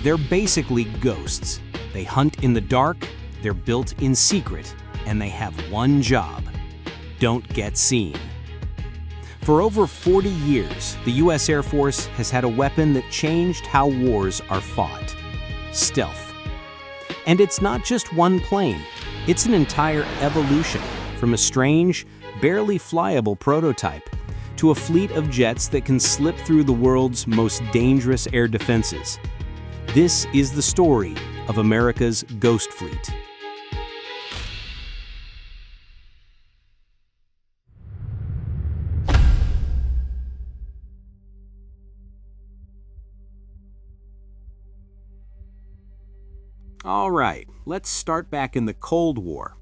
They're basically ghosts. They hunt in the dark, they're built in secret, and they have one job: don't get seen. For over 40 years, the U.S. Air Force has had a weapon that changed how wars are fought: stealth. And it's not just one plane, it's an entire evolution, from a strange, barely flyable prototype to a fleet of jets that can slip through the world's most dangerous air defenses. This is the story of America's Ghost Fleet. All right, let's start back in the Cold War.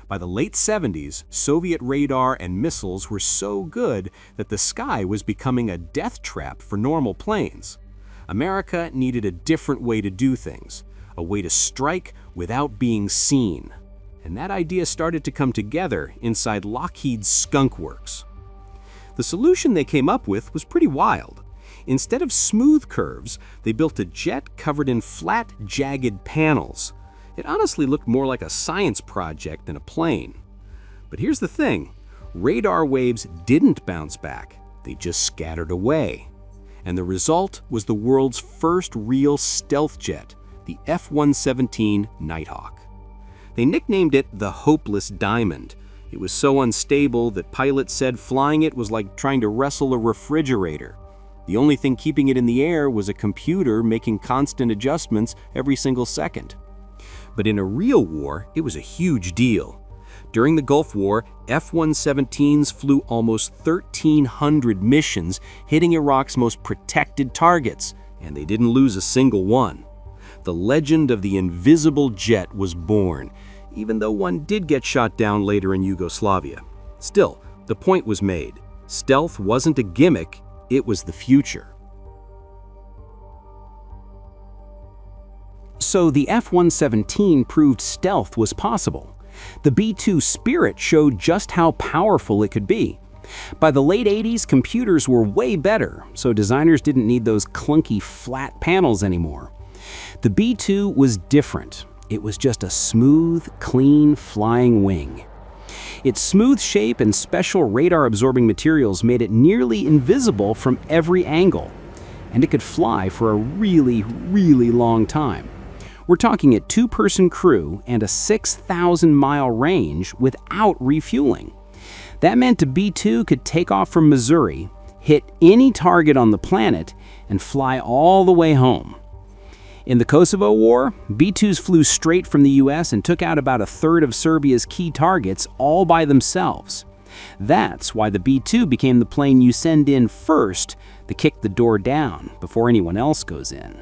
By the late 70s, Soviet radar and missiles were so good that the sky was becoming a death trap for normal planes. America needed a different way to do things, a way to strike without being seen. And that idea started to come together inside Lockheed's Skunk Works. The solution they came up with was pretty wild. Instead of smooth curves, they built a jet covered in flat, jagged panels. It honestly looked more like a science project than a plane. But here's the thing: radar waves didn't bounce back, they just scattered away. And the result was the world's first real stealth jet, the F-117 Nighthawk. They nicknamed it the Hopeless Diamond. It was so unstable that pilots said flying it was like trying to wrestle a refrigerator. The only thing keeping it in the air was a computer making constant adjustments every single second. But in a real war, it was a huge deal. During the Gulf War, F-117s flew almost 1,300 missions, hitting Iraq's most protected targets, and they didn't lose a single one. The legend of the invisible jet was born, even though one did get shot down later in Yugoslavia. Still, the point was made. Stealth wasn't a gimmick, it was the future. So the F-117 proved stealth was possible. The B-2 Spirit showed just how powerful it could be. By the late 80s, computers were way better, so designers didn't need those clunky flat panels anymore. The B-2 was different. It was just a smooth, clean, flying wing. Its smooth shape and special radar-absorbing materials made it nearly invisible from every angle. And it could fly for a really, really long time. We're talking a two-person crew and a 6,000-mile range without refueling. That meant a B-2 could take off from Missouri, hit any target on the planet, and fly all the way home. In the Kosovo War, B-2s flew straight from the US and took out about a third of Serbia's key targets all by themselves. That's why the B-2 became the plane you send in first to kick the door down before anyone else goes in.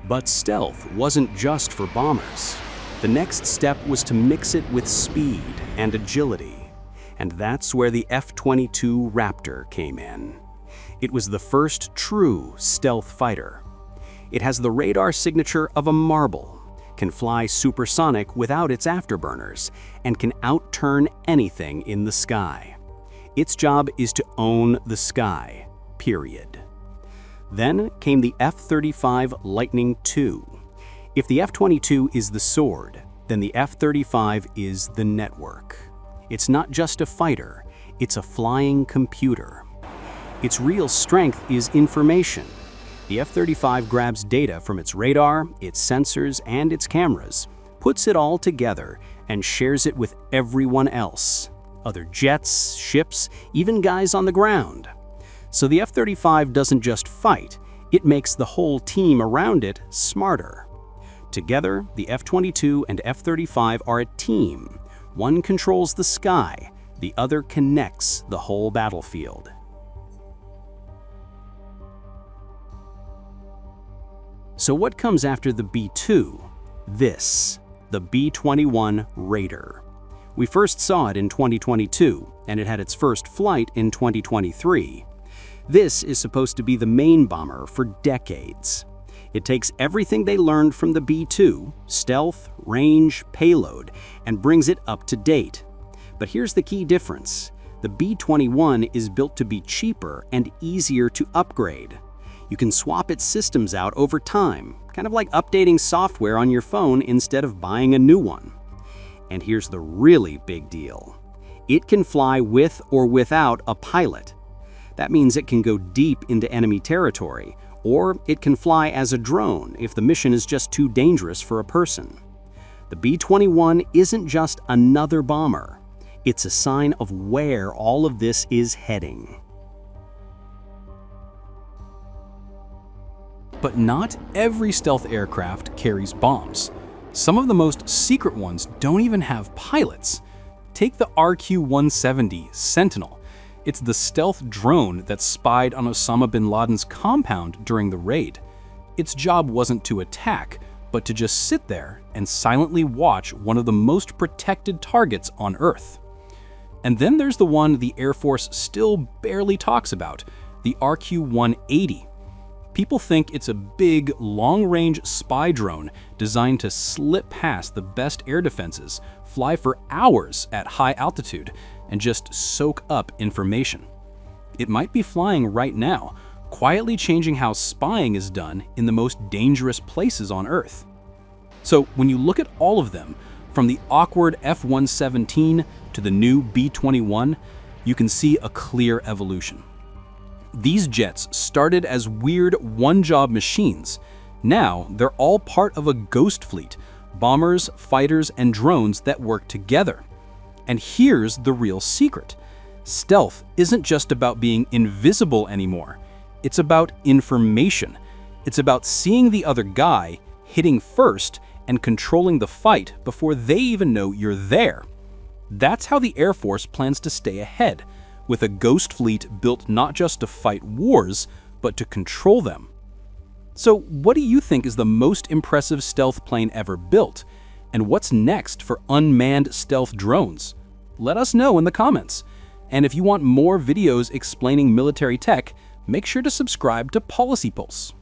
But stealth wasn't just for bombers. The next step was to mix it with speed and agility. And that's where the F-22 Raptor came in. It was the first true stealth fighter. It has the radar signature of a marble, can fly supersonic without its afterburners, and can outturn anything in the sky. Its job is to own the sky, period. Then came the F-35 Lightning II. If the F-22 is the sword, then the F-35 is the network. It's not just a fighter, it's a flying computer. Its real strength is information. The F-35 grabs data from its radar, its sensors, and its cameras, puts it all together, and shares it with everyone else. Other jets, ships, even guys on the ground. So the F-35 doesn't just fight, it makes the whole team around it smarter. Together, the F-22 and F-35 are a team. One controls the sky, the other connects the whole battlefield. So what comes after the B-2? This, the B-21 Raider. We first saw it in 2022, and it had its first flight in 2023. This is supposed to be the main bomber for decades. It takes everything they learned from the B-2, stealth, range, payload, and brings it up to date. But here's the key difference. The B-21 is built to be cheaper and easier to upgrade. You can swap its systems out over time, kind of like updating software on your phone instead of buying a new one. And here's the really big deal. It can fly with or without a pilot. That means it can go deep into enemy territory, or it can fly as a drone if the mission is just too dangerous for a person. The B-21 isn't just another bomber. It's a sign of where all of this is heading. But not every stealth aircraft carries bombs. Some of the most secret ones don't even have pilots. Take the RQ-170 Sentinel. It's the stealth drone that spied on Osama bin Laden's compound during the raid. Its job wasn't to attack, but to just sit there and silently watch one of the most protected targets on Earth. And then there's the one the Air Force still barely talks about, the RQ-180. People think it's a big, long-range spy drone designed to slip past the best air defenses, fly for hours at high altitude, and just soak up information. It might be flying right now, quietly changing how spying is done in the most dangerous places on Earth. So when you look at all of them, from the awkward F-117 to the new B-21, you can see a clear evolution. These jets started as weird one-job machines. Now they're all part of a ghost fleet, bombers, fighters, and drones that work together. And here's the real secret. Stealth isn't just about being invisible anymore. It's about information. It's about seeing the other guy, hitting first, and controlling the fight before they even know you're there. That's how the Air Force plans to stay ahead, with a ghost fleet built not just to fight wars, but to control them. So what do you think is the most impressive stealth plane ever built? And what's next for unmanned stealth drones? Let us know in the comments. And if you want more videos explaining military tech, make sure to subscribe to Policy Pulse.